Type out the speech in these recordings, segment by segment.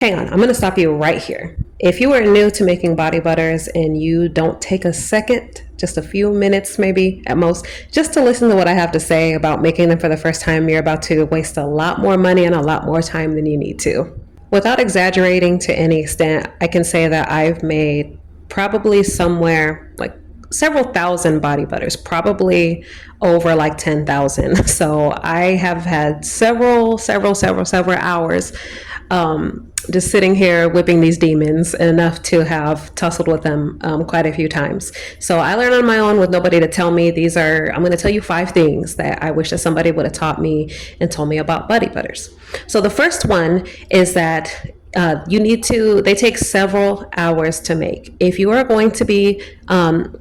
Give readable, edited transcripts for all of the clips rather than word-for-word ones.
Hang on, I'm going to stop you right here. If you are new to making body butters and you don't take a second, just a few minutes maybe at most, just to listen to what I have to say about making them for the first time, you're about to waste a lot more money and a lot more time than you need to. Without exaggerating to any extent, I can say that I've made probably somewhere like several thousand body butters, probably over like 10,000. So I have had several hours just sitting here whipping these demons, enough to have tussled with them quite a few times. So I learned on my own with nobody to tell me. I'm going to tell you 5 things that I wish that somebody would have taught me and told me about body butters. So the first one is that they take several hours to make. If you are going to be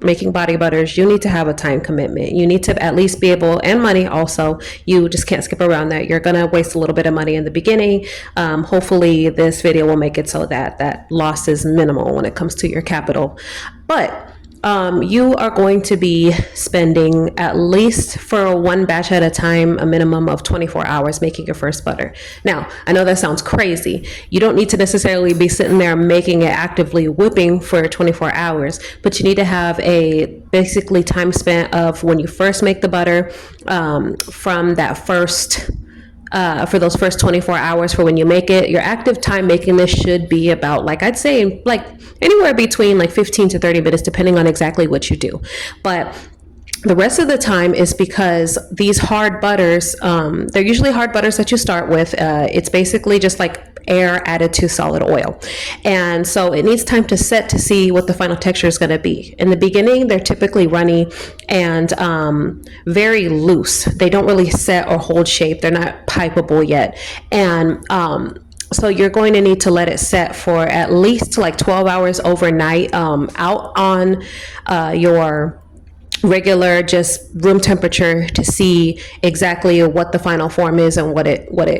making body butters, you need to have a time commitment. You need to at least be able, and money also, you just can't skip around that. You're going to waste a little bit of money in the beginning. Hopefully this video will make it so that that loss is minimal when it comes to your capital. But you are going to be spending, at least for one batch at a time, a minimum of 24 hours making your first butter. Now, I know that sounds crazy. You don't need to necessarily be sitting there making it, actively whipping for 24 hours, but you need to have a basically time spent of when you first make the butter, from that first for those first 24 hours for when you make it. Your active time making this should be about, like, I'd say like anywhere between like 15 to 30 minutes, depending on exactly what you do. But the rest of the time is because these hard butters, they're usually hard butters that you start with. It's basically just like air added to solid oil. And so it needs time to set to see what the final texture is going to be. In the beginning, they're typically runny and very loose. They don't really set or hold shape. They're not pipeable yet. And so you're going to need to let it set for at least like 12 hours overnight, out on your regular, just room temperature, to see exactly what the final form is and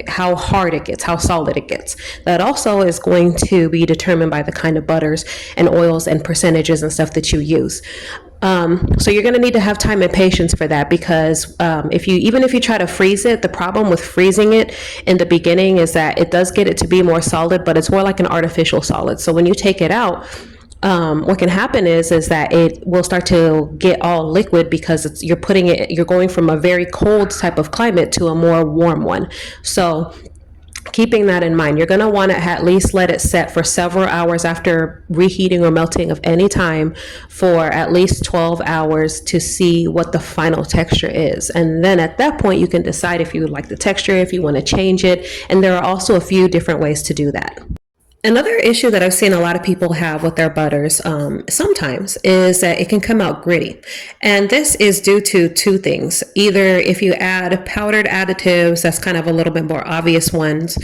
how hard it gets, how solid it gets. That also is going to be determined by the kind of butters and oils and percentages and stuff that you use. So you're going to need to have time and patience for that, because even if you try to freeze it, the problem with freezing it in the beginning is that it does get it to be more solid, but it's more like an artificial solid. So when you take it out, what can happen is that it will start to get all liquid, because you're going from a very cold type of climate to a more warm one. So keeping that in mind, you're going to want to at least let it set for several hours after reheating or melting of any time, for at least 12 hours to see what the final texture is. And then at that point, you can decide if you would like the texture, if you want to change it. And there are also a few different ways to do that. Another issue that I've seen a lot of people have with their butters sometimes is that it can come out gritty. And this is due to 2 things. Either if you add powdered additives, that's kind of a little bit more obvious ones.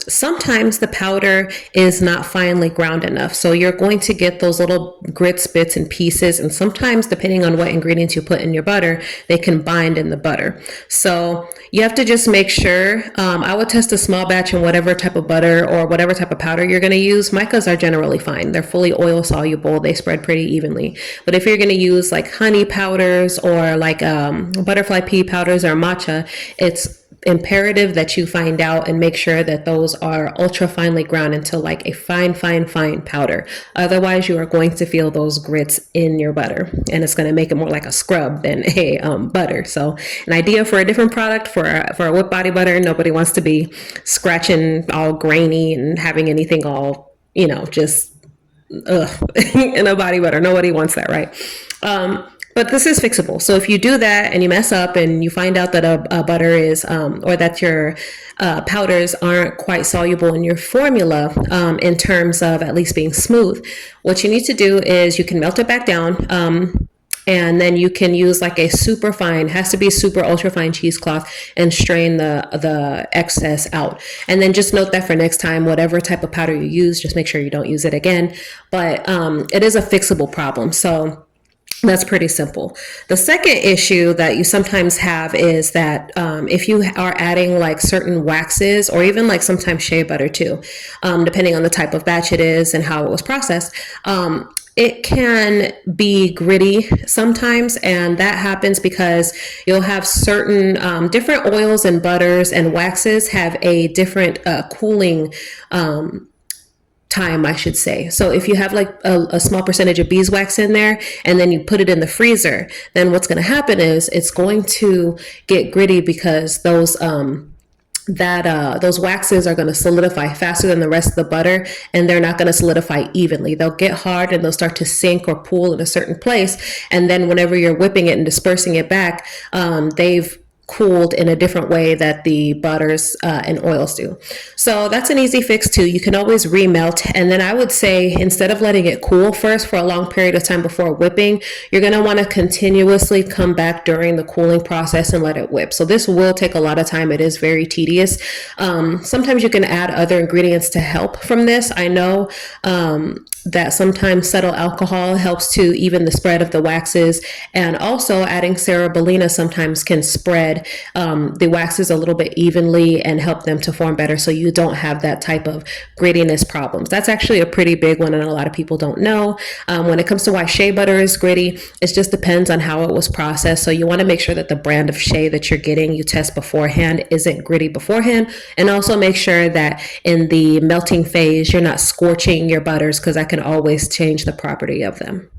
Sometimes the powder is not finely ground enough. So you're going to get those little grits, bits, and pieces. And sometimes, depending on what ingredients you put in your butter, they can bind in the butter. So you have to just make sure. I would test a small batch in whatever type of butter or whatever type of powder you're going to use. Micas are generally fine. They're fully oil soluble. They spread pretty evenly. But if you're going to use like honey powders or like butterfly pea powders or matcha, it's imperative that you find out and make sure that those are ultra finely ground into like a fine powder. Otherwise, you are going to feel those grits in your butter, and it's going to make it more like a scrub than a butter. So an idea for a different product for a whipped body butter. Nobody wants to be scratching all grainy and having anything all, just in a body butter. Nobody wants that, right? But this is fixable. So if you do that and you mess up and you find out that a butter is, or that your powders aren't quite soluble in your formula, in terms of at least being smooth, what you need to do is you can melt it back down. And then you can use like a super fine, has to be super ultra fine cheesecloth, and strain the excess out. And then just note that for next time, whatever type of powder you use, just make sure you don't use it again. But it is a fixable problem. So that's pretty simple. The second issue that you sometimes have is that if you are adding like certain waxes, or even like sometimes shea butter too, depending on the type of batch it is and how it was processed, it can be gritty sometimes, and that happens because you'll have certain different oils and butters and waxes have a different cooling time, I should say. So if you have like a small percentage of beeswax in there and then you put it in the freezer, then what's going to happen is it's going to get gritty because those waxes are going to solidify faster than the rest of the butter, and they're not going to solidify evenly. They'll get hard and they'll start to sink or pool in a certain place, and then whenever you're whipping it and dispersing it back, they've cooled in a different way that the butters and oils do. So that's an easy fix too. You can always remelt, and then I would say instead of letting it cool first for a long period of time before whipping, you're going to want to continuously come back during the cooling process and let it whip. So this will take a lot of time. It is very tedious. Sometimes you can add other ingredients to help from this. I know that sometimes cetyl alcohol helps to even the spread of the waxes, and also adding cerebellina sometimes can spread the waxes a little bit evenly and help them to form better, so you don't have that type of grittiness problems. That's actually a pretty big one, and a lot of people don't know. When it comes to why shea butter is gritty, it just depends on how it was processed. So you want to make sure that the brand of shea that you're getting, you test beforehand, isn't gritty beforehand, and also make sure that in the melting phase you're not scorching your butters, because that can always change the property of them.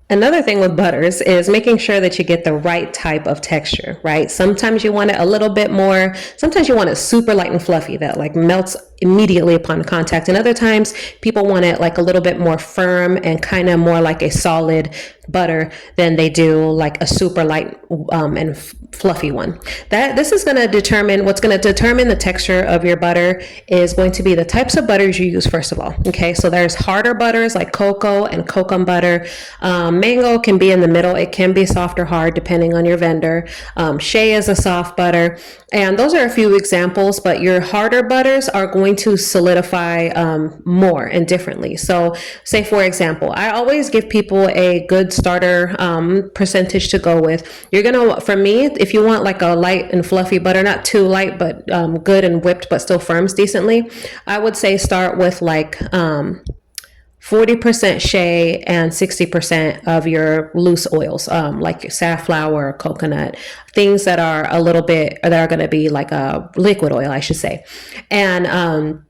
Another thing with butters is making sure that you get the right type of texture, right? Sometimes you want it a little bit more, sometimes you want it super light and fluffy that like melts immediately upon contact. And other times people want it like a little bit more firm and kind of more like a solid butter than they do like a super light and fluffy one. This is going to determine, what's going to determine the texture of your butter is going to be the types of butters you use first of all. Okay, so there's harder butters like cocoa and kokum butter. Mango can be in the middle. It can be soft or hard depending on your vendor. Shea is a soft butter. And those are a few examples, but your harder butters are going to solidify more and differently. So say for example, I always give people a good starter percentage to go with. You're gonna, for me, if you want like a light and fluffy butter, not too light, but good and whipped, but still firms decently, I would say start with like 40% shea and 60% of your loose oils, like safflower, coconut, things that are a little bit, that are going to be like a liquid oil, I should say. And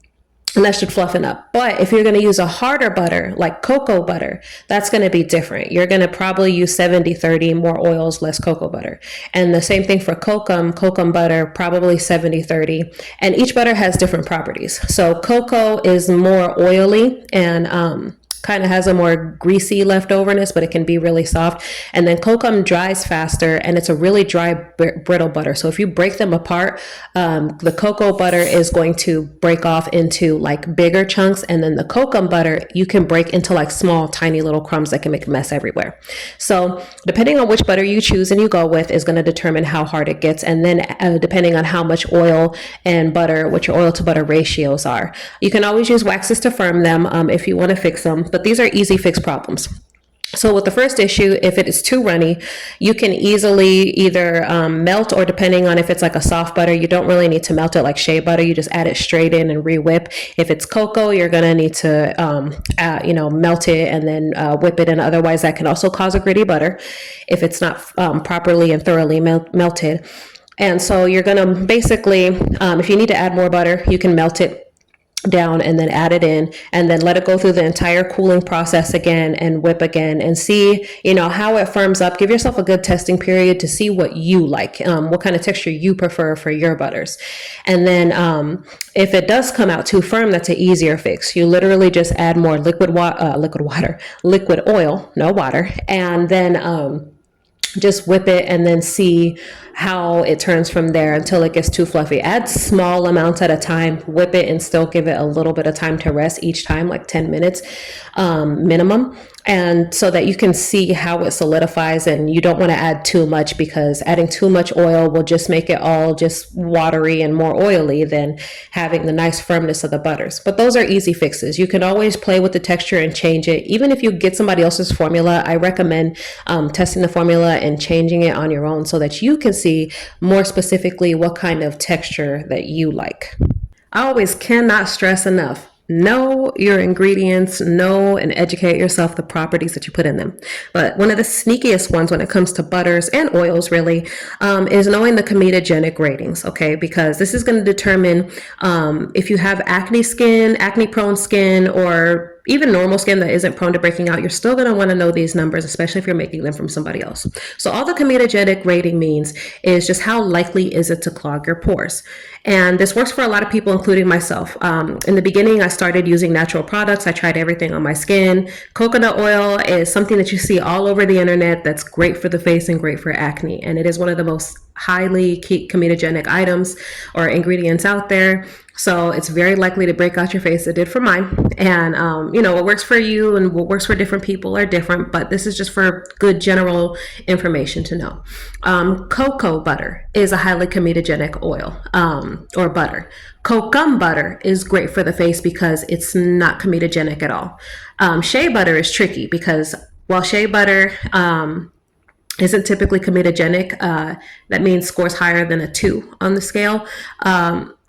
that should fluffen up. But if you're going to use a harder butter, like cocoa butter, that's going to be different. You're going to probably use 70-30, more oils, less cocoa butter. And the same thing for kokum butter, probably 70-30. And each butter has different properties. So cocoa is more oily and kind of has a more greasy leftoverness, but it can be really soft. And then kokum dries faster, and it's a really dry, brittle butter. So if you break them apart, the cocoa butter is going to break off into like bigger chunks, and then the kokum butter you can break into like small, tiny little crumbs that can make a mess everywhere. So depending on which butter you choose and you go with is going to determine how hard it gets, and then depending on how much oil and butter, what your oil to butter ratios are. You can always use waxes to firm them if you want to fix them. But these are easy fix problems. So with the first issue, if it is too runny, you can easily either melt, or depending on if it's like a soft butter, you don't really need to melt it like shea butter. You just add it straight in and re-whip. If it's cocoa, you're going to need to, melt it and then whip it. And otherwise that can also cause a gritty butter if it's not properly and thoroughly melted. And so you're going to basically, if you need to add more butter, you can melt it down and then add it in, and then let it go through the entire cooling process again and whip again and see, how it firms up. Give yourself a good testing period to see what you like, what kind of texture you prefer for your butters. And then if it does come out too firm, that's an easier fix. You literally just add more liquid oil, no water, and then just whip it and then see how it turns from there until it gets too fluffy. Add small amounts at a time, whip it, and still give it a little bit of time to rest each time, like 10 minutes minimum. And so that you can see how it solidifies, and you don't want to add too much, because adding too much oil will just make it all just watery and more oily than having the nice firmness of the butters. But those are easy fixes. You can always play with the texture and change it. Even if you get somebody else's formula, I recommend testing the formula and changing it on your own so that you can see more specifically what kind of texture that you like. I always cannot stress enough, Know your ingredients, know and educate yourself the properties that you put in them. But one of the sneakiest ones when it comes to butters and oils really is knowing the comedogenic ratings, okay? Because this is going to determine if you have acne skin, acne prone skin, or even normal skin that isn't prone to breaking out. You're still going to want to know these numbers, especially if you're making them from somebody else. So all the comedogenic rating means is just how likely is it to clog your pores. And this works for a lot of people, including myself. In the beginning, I started using natural products. I tried everything on my skin. Coconut oil is something that you see all over the internet that's great for the face and great for acne. And it is one of the most highly comedogenic items or ingredients out there. So it's very likely to break out your face. It did for mine. And, what works for you and what works for different people are different, but this is just for good general information to know. Cocoa butter is a highly comedogenic oil or butter. Kokum butter is great for the face because it's not comedogenic at all. Shea butter is tricky because while shea butter isn't typically comedogenic, that means scores higher than a 2 on the scale,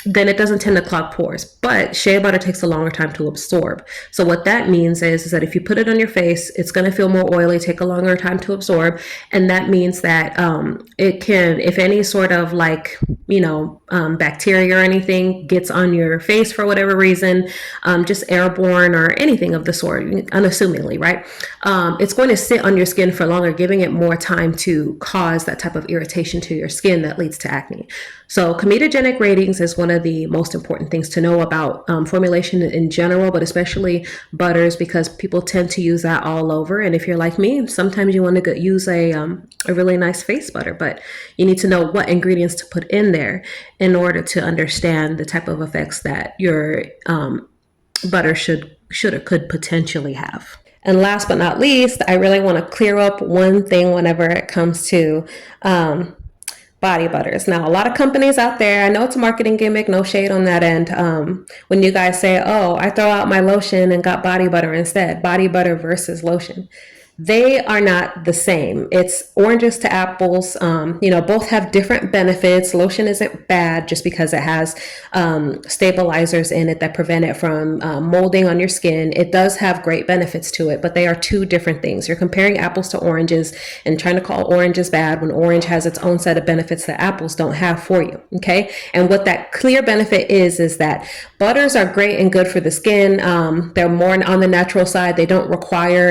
then it doesn't tend to clog pores. But shea butter takes a longer time to absorb. So what that means is that if you put it on your face, it's going to feel more oily, take a longer time to absorb. And that means that it can, if any sort of bacteria or anything gets on your face for whatever reason, just airborne or anything of the sort, unassumingly, right? It's going to sit on your skin for longer, giving it more time to cause that type of irritation to your skin that leads to acne. So comedogenic ratings is one of the most important things to know about formulation in general, but especially butters, because people tend to use that all over. And if you're like me, sometimes you want to use a really nice face butter, but you need to know what ingredients to put in there in order to understand the type of effects that your butter should or could potentially have. And last but not least, I really want to clear up one thing whenever it comes to body butters. Now, a lot of companies out there, I know it's a marketing gimmick, no shade on that end. When you guys say, oh, I throw out my lotion and got body butter instead, body butter versus lotion. They are not the same. It's oranges to apples. Both have different benefits. Lotion isn't bad just because it has stabilizers in it that prevent it from molding on your skin. It does have great benefits to it, but they are two different things. You're comparing apples to oranges and trying to call oranges bad when orange has its own set of benefits that apples don't have for you. Okay. And what that clear benefit is that butters are great and good for the skin. They're more on the natural side. They don't require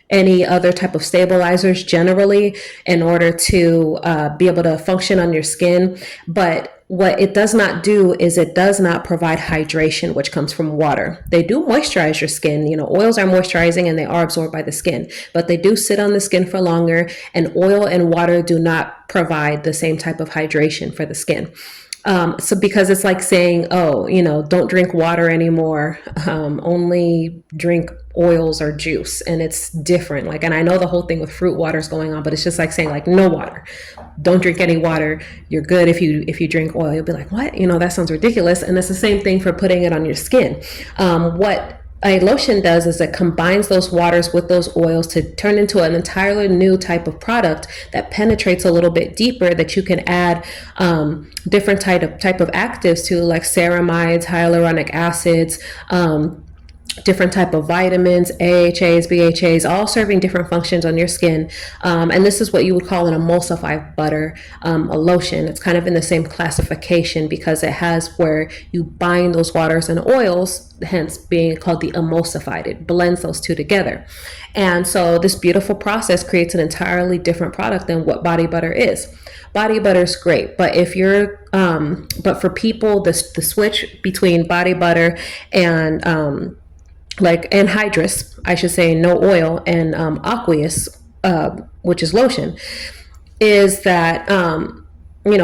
any other type of stabilizers generally in order to be able to function on your skin. But what it does not do is it does not provide hydration, which comes from water. They do moisturize your skin. Oils are moisturizing and they are absorbed by the skin, but they do sit on the skin for longer, and oil and water do not provide the same type of hydration for the skin. So because it's like saying, don't drink water anymore, only drink oils or juice, and it's different. And I know the whole thing with fruit water is going on, but it's just like saying no water, don't drink any water. You're good if you drink oil. You'll be like, what? That sounds ridiculous. And it's the same thing for putting it on your skin. What a lotion does is it combines those waters with those oils to turn into an entirely new type of product that penetrates a little bit deeper, that you can add different type of actives to, like ceramides, hyaluronic acids, different type of vitamins, AHAs, BHAs, all serving different functions on your skin. And this is what you would call an emulsified butter, a lotion. It's kind of in the same classification because it has where you bind those waters and oils, hence being called the emulsified. It blends those two together. And so this beautiful process creates an entirely different product than what body butter is. Body butter is great, but but for people, the switch between body butter and anhydrous, I should say, no oil, and aqueous, which is lotion, is that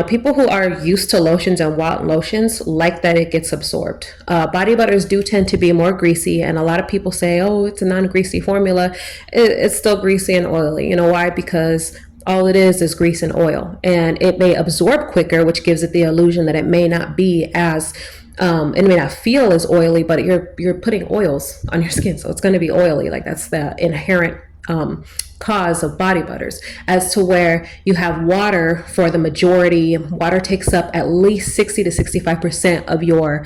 people who are used to lotions and want lotions like that it gets absorbed. Body butters do tend to be more greasy, and a lot of people say, oh, it's a non-greasy formula. It's still greasy and oily. You know why? Because all it is grease and oil, and it may absorb quicker, which gives it the illusion that it may not be as it may not feel as oily, but you're putting oils on your skin, so it's going to be oily. That's the inherent cause of body butters. As to where you have water for the majority, water takes up at least 60 to 65% of your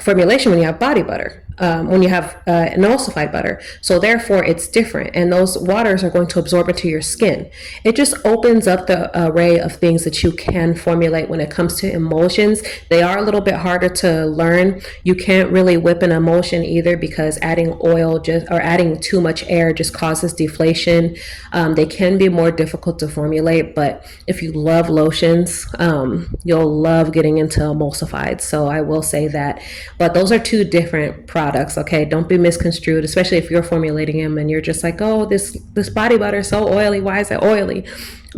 formulation when you have body butter, when you have emulsified butter. So therefore, it's different, and those waters are going to absorb into your skin. It just opens up the array of things that you can formulate when it comes to emulsions. They are a little bit harder to learn. You can't really whip an emulsion either, because adding oil just or adding too much air just causes deflation. They can be more difficult to formulate, but if you love lotions, you'll love getting into emulsified. So I will say that. But those are two different products, okay? Don't be misconstrued, especially if you're formulating them and you're just like, oh, this body butter is so oily. Why is it oily?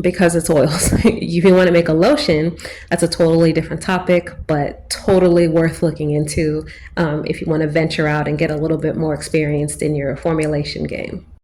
Because it's oils. If you want to make a lotion, that's a totally different topic, but totally worth looking into if you want to venture out and get a little bit more experienced in your formulation game.